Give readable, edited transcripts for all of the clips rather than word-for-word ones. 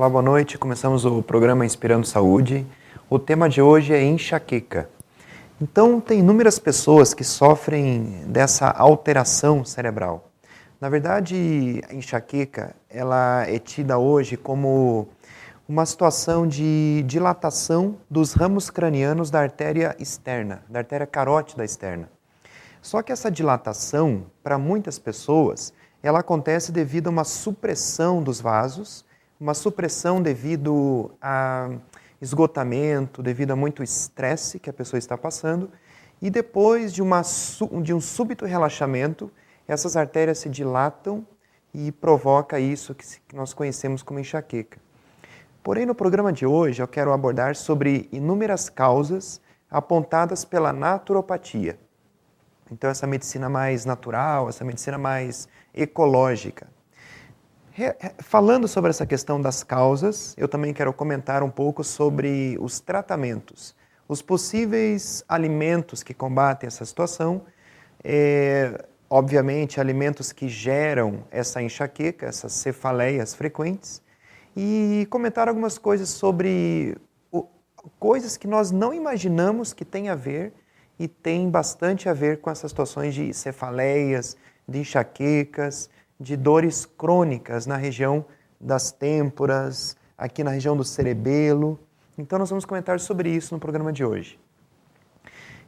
Olá, boa noite. Começamos o programa Inspirando Saúde. O tema de hoje é enxaqueca. Então, tem inúmeras pessoas que sofrem dessa alteração cerebral. Na verdade, a enxaqueca, ela é tida hoje como uma situação de dilatação dos ramos cranianos da artéria externa, da artéria carótida externa. Só que essa dilatação, para muitas pessoas, ela acontece devido a uma supressão dos vasos, uma supressão devido a esgotamento, devido a muito estresse que a pessoa está passando, e depois de um súbito relaxamento, essas artérias se dilatam e provoca isso que nós conhecemos como enxaqueca. Porém, no programa de hoje, eu quero abordar sobre inúmeras causas apontadas pela naturopatia. Então, essa medicina mais natural, essa medicina mais ecológica. Falando sobre essa questão das causas, eu também quero comentar um pouco sobre os tratamentos, os possíveis alimentos que combatem essa situação, obviamente, alimentos que geram essa enxaqueca, essas cefaleias frequentes, e comentar algumas coisas sobre coisas que nós não imaginamos que tem a ver e tem bastante a ver com essas situações de cefaleias, de enxaquecas, de dores crônicas na região das têmporas, aqui na região do cerebelo. Então nós vamos comentar sobre isso no programa de hoje.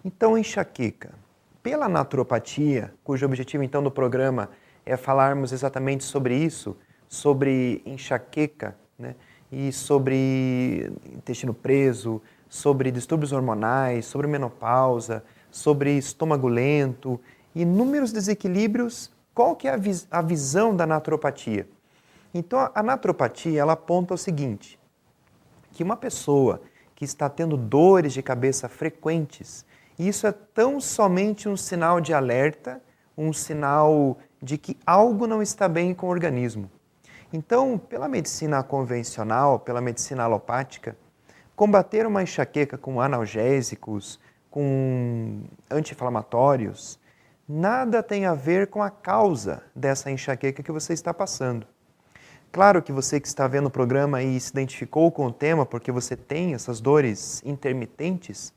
Então, enxaqueca. Pela naturopatia, cujo objetivo então do programa é falarmos exatamente sobre isso, sobre enxaqueca, né? E sobre intestino preso, sobre distúrbios hormonais, sobre menopausa, sobre estômago lento, inúmeros desequilíbrios. Qual que é a visão da naturopatia? Então, a naturopatia ela aponta o seguinte, que uma pessoa que está tendo dores de cabeça frequentes, isso é tão somente um sinal de alerta, um sinal de que algo não está bem com o organismo. Então, pela medicina convencional, pela medicina alopática, combater uma enxaqueca com analgésicos, com anti-inflamatórios, nada tem a ver com a causa dessa enxaqueca que você está passando. Claro que você que está vendo o programa e se identificou com o tema porque você tem essas dores intermitentes,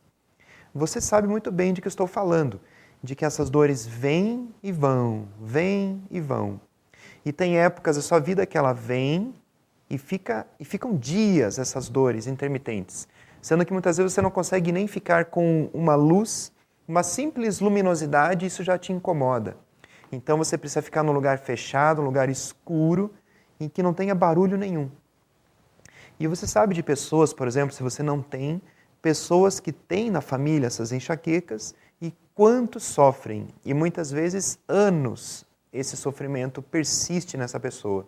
você sabe muito bem de que eu estou falando, de que essas dores vêm e vão, vêm e vão. E tem épocas da sua vida que ela vem e ficam dias essas dores intermitentes, sendo que muitas vezes você não consegue nem ficar com uma luz, uma simples luminosidade, isso já te incomoda. Então você precisa ficar num lugar fechado, um lugar escuro, em que não tenha barulho nenhum. E você sabe de pessoas, por exemplo, se você não tem, pessoas que têm na família essas enxaquecas e quanto sofrem, e muitas vezes anos esse sofrimento persiste nessa pessoa.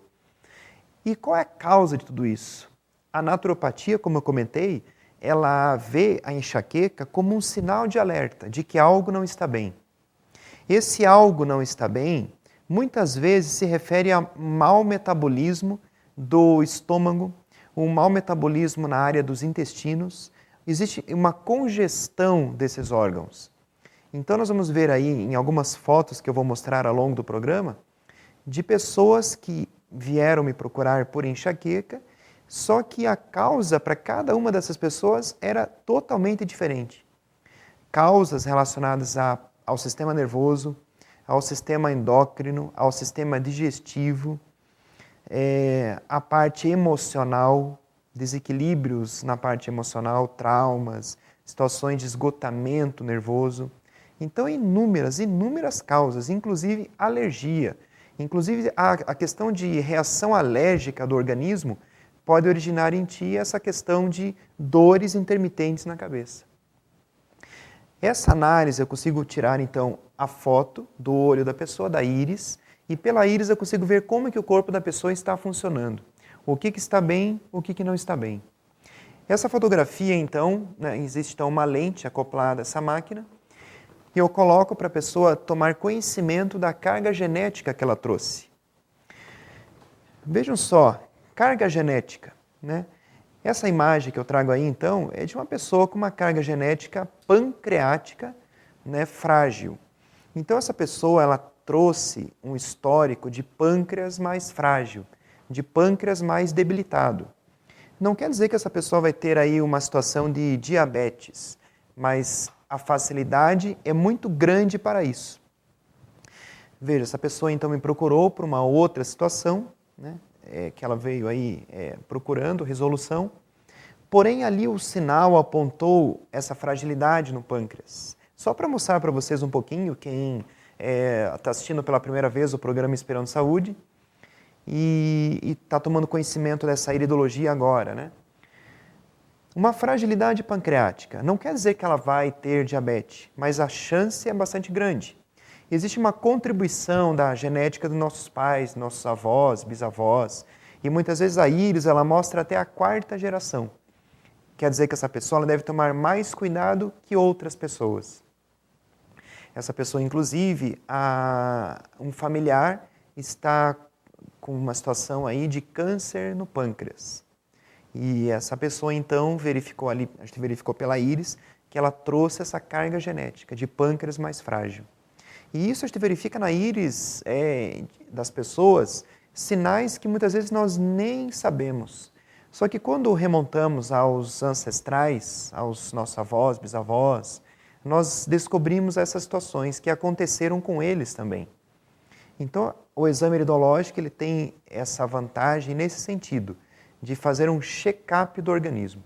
E qual é a causa de tudo isso? A naturopatia, como eu comentei, ela vê a enxaqueca como um sinal de alerta, de que algo não está bem. Esse algo não está bem, muitas vezes se refere a mau metabolismo do estômago, um mau metabolismo na área dos intestinos, existe uma congestão desses órgãos. Então nós vamos ver aí em algumas fotos que eu vou mostrar ao longo do programa, de pessoas que vieram me procurar por enxaqueca, só que a causa para cada uma dessas pessoas era totalmente diferente. Causas relacionadas ao sistema nervoso, ao sistema endócrino, ao sistema digestivo, a parte emocional, desequilíbrios na parte emocional, traumas, situações de esgotamento nervoso. Então, inúmeras causas, inclusive alergia. Inclusive, a questão de reação alérgica do organismo pode originar em ti essa questão de dores intermitentes na cabeça. Essa análise eu consigo tirar, então, a foto do olho da pessoa, da íris, e pela íris eu consigo ver como que o corpo da pessoa está funcionando. O que está bem, o que não está bem. Essa fotografia, então, existe então uma lente acoplada a essa máquina, e eu coloco para a pessoa tomar conhecimento da carga genética que ela trouxe. Vejam só, carga genética, né? Essa imagem que eu trago aí, então, é de uma pessoa com uma carga genética pancreática, né, frágil. Então, essa pessoa, ela trouxe um histórico de pâncreas mais frágil, de pâncreas mais debilitado. Não quer dizer que essa pessoa vai ter aí uma situação de diabetes, mas a facilidade é muito grande para isso. Veja, essa pessoa então me procurou por uma outra situação, né, que ela veio aí procurando resolução, porém ali o sinal apontou essa fragilidade no pâncreas. Só para mostrar para vocês um pouquinho, quem está assistindo pela primeira vez o programa Inspirando Saúde e está tomando conhecimento dessa iridologia agora, né? Uma fragilidade pancreática não quer dizer que ela vai ter diabetes, mas a chance é bastante grande. Existe uma contribuição da genética dos nossos pais, nossos avós, bisavós, e muitas vezes a íris ela mostra até a 4ª geração. Quer dizer que essa pessoa ela deve tomar mais cuidado que outras pessoas. Essa pessoa, inclusive, um familiar está com uma situação aí de câncer no pâncreas. E essa pessoa, então, verificou ali, a gente verificou pela íris, que ela trouxe essa carga genética de pâncreas mais frágil. E isso a gente verifica na íris das pessoas, sinais que muitas vezes nós nem sabemos. Só que quando remontamos aos ancestrais, aos nossos avós, bisavós, nós descobrimos essas situações que aconteceram com eles também. Então, o exame iridológico ele tem essa vantagem nesse sentido, de fazer um check-up do organismo.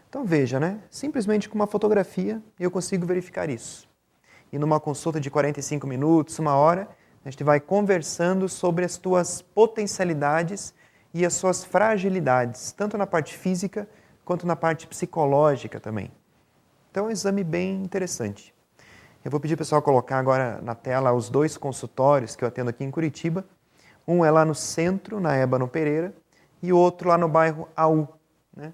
Então veja, né? Simplesmente com uma fotografia eu consigo verificar isso. E numa consulta de 45 minutos, 1 hora, a gente vai conversando sobre as tuas potencialidades e as suas fragilidades, tanto na parte física quanto na parte psicológica também. Então é um exame bem interessante. Eu vou pedir ao pessoal colocar agora na tela os 2 consultórios que eu atendo aqui em Curitiba. Um é lá no centro, na Ébano Pereira, e o outro lá no bairro AU, né,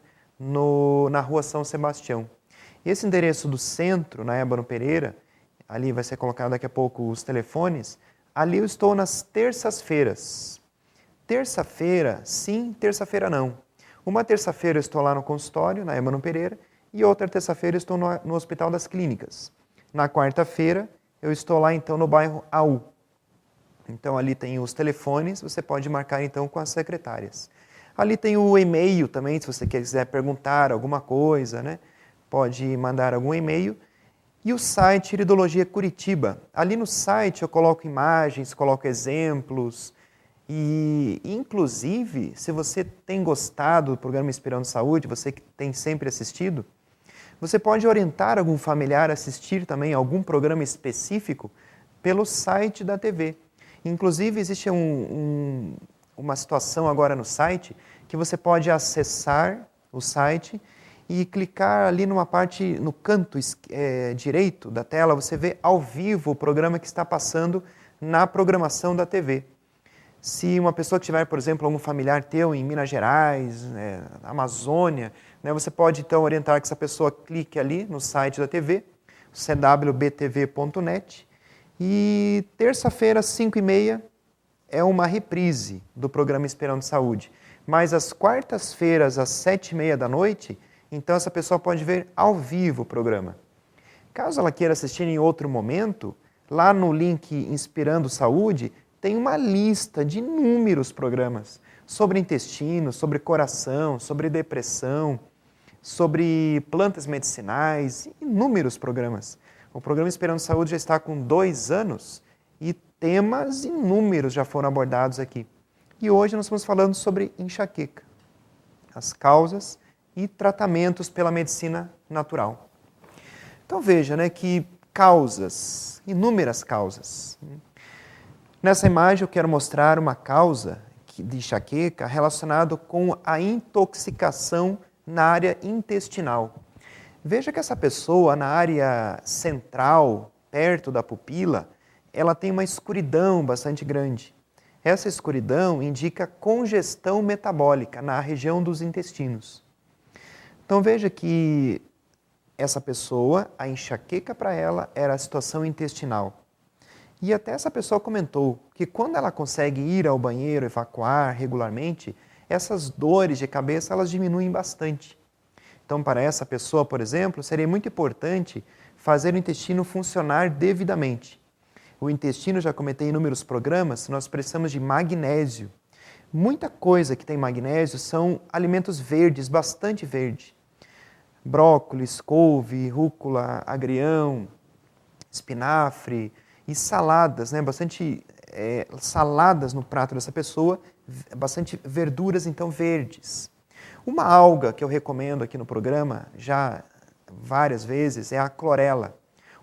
na rua São Sebastião. Esse endereço do centro, na Ébano Pereira, ali vai ser colocado daqui a pouco os telefones, ali eu estou nas terças-feiras. Terça-feira sim, terça-feira não. Uma terça-feira eu estou lá no consultório, na Ébano Pereira, e outra terça-feira eu estou no Hospital das Clínicas. Na quarta-feira eu estou lá então no bairro AU. Então ali tem os telefones, você pode marcar então com as secretárias. Ali tem o e-mail também, se você quiser perguntar alguma coisa, né? Pode mandar algum e-mail. E o site Iridologia Curitiba. Ali no site eu coloco imagens, coloco exemplos. E, inclusive, se você tem gostado do programa Inspirando Saúde, você que tem sempre assistido, você pode orientar algum familiar a assistir também algum programa específico pelo site da TV. Inclusive, existe uma situação agora no site que você pode acessar o site e clicar ali numa parte, no canto direito da tela, você vê ao vivo o programa que está passando na programação da TV. Se uma pessoa que tiver, por exemplo, algum familiar teu em Minas Gerais, na Amazônia, né, você pode então orientar que essa pessoa clique ali no site da TV, cwbtv.net, e terça-feira, às 5h30, é uma reprise do programa Inspirando Saúde. Mas às quartas-feiras, às 7h30 da noite, então essa pessoa pode ver ao vivo o programa. Caso ela queira assistir em outro momento, lá no link Inspirando Saúde, tem uma lista de inúmeros programas sobre intestino, sobre coração, sobre depressão, sobre plantas medicinais, inúmeros programas. O programa Inspirando Saúde já está com 2 anos e temas inúmeros já foram abordados aqui. E hoje nós estamos falando sobre enxaqueca, as causas e tratamentos pela medicina natural. Então veja, né, que causas, inúmeras causas. Nessa imagem eu quero mostrar uma causa de enxaqueca relacionada com a intoxicação na área intestinal. Veja que essa pessoa na área central, perto da pupila, ela tem uma escuridão bastante grande. Essa escuridão indica congestão metabólica na região dos intestinos. Então veja que essa pessoa, a enxaqueca para ela era a situação intestinal. E até essa pessoa comentou que quando ela consegue ir ao banheiro, evacuar regularmente, essas dores de cabeça elas diminuem bastante. Então para essa pessoa, por exemplo, seria muito importante fazer o intestino funcionar devidamente. O intestino, já comentei em inúmeros programas, nós precisamos de magnésio. Muita coisa que tem magnésio são alimentos verdes, bastante verde. Brócolis, couve, rúcula, agrião, espinafre e saladas, né? Bastante saladas no prato dessa pessoa, bastante verduras então verdes. Uma alga que eu recomendo aqui no programa já várias vezes é a clorela.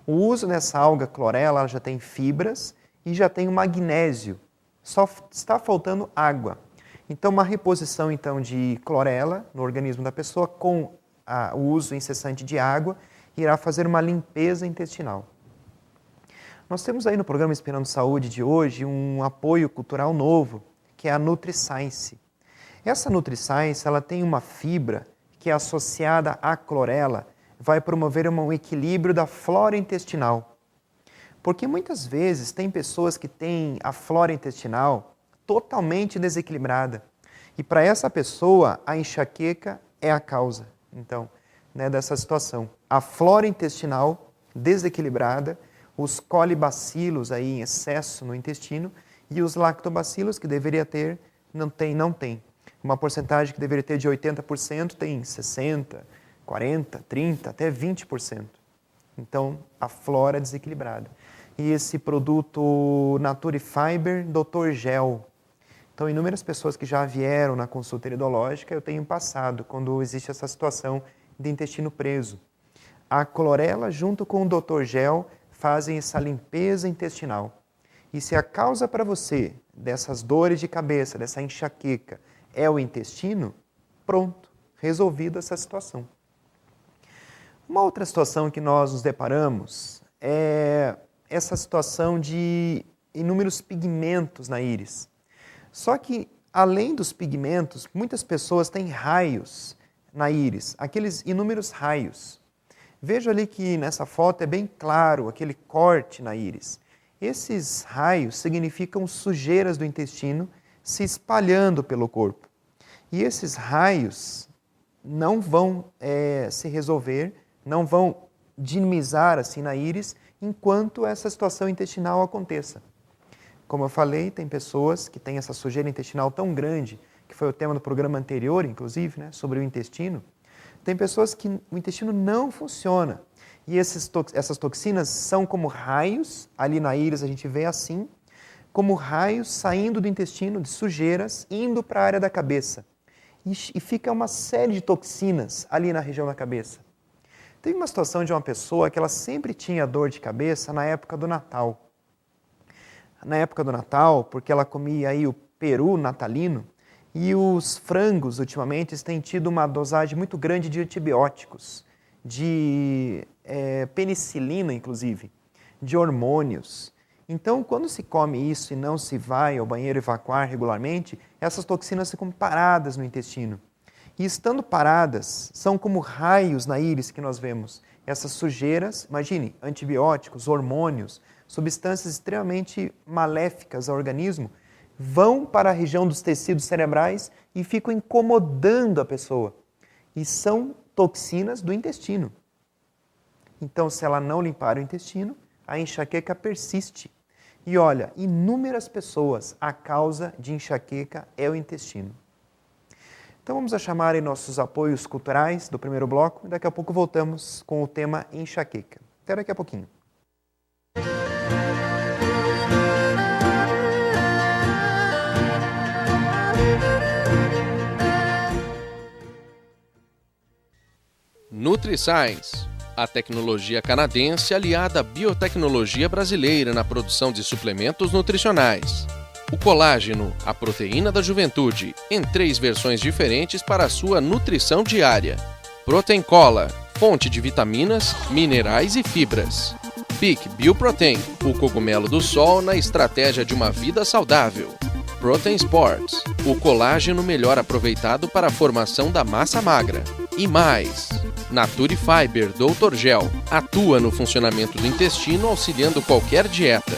O uso nessa alga clorela, ela já tem fibras e já tem o magnésio. Só está faltando água. Então uma reposição então de clorela no organismo da pessoa com o uso incessante de água irá fazer uma limpeza intestinal. Nós temos aí no programa Inspirando Saúde de hoje um apoio cultural novo, que é a NutriScience. Essa NutriScience, ela tem uma fibra que é associada à clorela, vai promover um equilíbrio da flora intestinal. Porque muitas vezes tem pessoas que têm a flora intestinal totalmente desequilibrada. E para essa pessoa, a enxaqueca é a causa, então, dessa situação. A flora intestinal desequilibrada, os colibacilos aí em excesso no intestino e os lactobacilos que deveria ter, não tem. Uma porcentagem que deveria ter de 80% tem 60%, 40%, 30%, até 20%. Então, a flora é desequilibrada. E esse produto Naturifiber Dr. Gel. Então, inúmeras pessoas que já vieram na consulta iridológica, eu tenho passado quando existe essa situação de intestino preso. A clorela junto com o Dr. Gel fazem essa limpeza intestinal. E se a causa para você dessas dores de cabeça, dessa enxaqueca, é o intestino, pronto, resolvida essa situação. Uma outra situação que nós nos deparamos é essa situação de inúmeros pigmentos na íris. Só que, além dos pigmentos, muitas pessoas têm raios na íris, aqueles inúmeros raios. Veja ali que nessa foto é bem claro aquele corte na íris. Esses raios significam sujeiras do intestino se espalhando pelo corpo. E esses raios não vão se resolver, não vão dinamizar assim na íris enquanto essa situação intestinal aconteça. Como eu falei, tem pessoas que têm essa sujeira intestinal tão grande, que foi o tema do programa anterior, inclusive, né, sobre o intestino. Tem pessoas que o intestino não funciona. E essas toxinas são como raios, ali na íris a gente vê assim, como raios saindo do intestino, de sujeiras, indo para a área da cabeça. E fica uma série de toxinas ali na região da cabeça. Teve uma situação de uma pessoa que ela sempre tinha dor de cabeça na época do Natal. Na época do Natal, porque ela comia aí o peru natalino, e os frangos, ultimamente, têm tido uma dosagem muito grande de antibióticos, de penicilina, inclusive, de hormônios. Então, quando se come isso e não se vai ao banheiro evacuar regularmente, essas toxinas ficam paradas no intestino. E estando paradas, são como raios na íris que nós vemos. Essas sujeiras, imagine, antibióticos, hormônios, substâncias extremamente maléficas ao organismo, vão para a região dos tecidos cerebrais e ficam incomodando a pessoa. E são toxinas do intestino. Então, se ela não limpar o intestino, a enxaqueca persiste. E olha, inúmeras pessoas, a causa de enxaqueca é o intestino. Então vamos chamar aí nossos apoios culturais do primeiro bloco e daqui a pouco voltamos com o tema enxaqueca. Até daqui a pouquinho. NutriScience, a tecnologia canadense aliada à biotecnologia brasileira na produção de suplementos nutricionais. O colágeno, a proteína da juventude, em 3 versões diferentes para a sua nutrição diária. Protein Cola, fonte de vitaminas, minerais e fibras. Peak Bioprotein, o cogumelo do sol na estratégia de uma vida saudável. Protein Sports, o colágeno melhor aproveitado para a formação da massa magra. E mais, Naturifiber Dr. Gel, atua no funcionamento do intestino auxiliando qualquer dieta.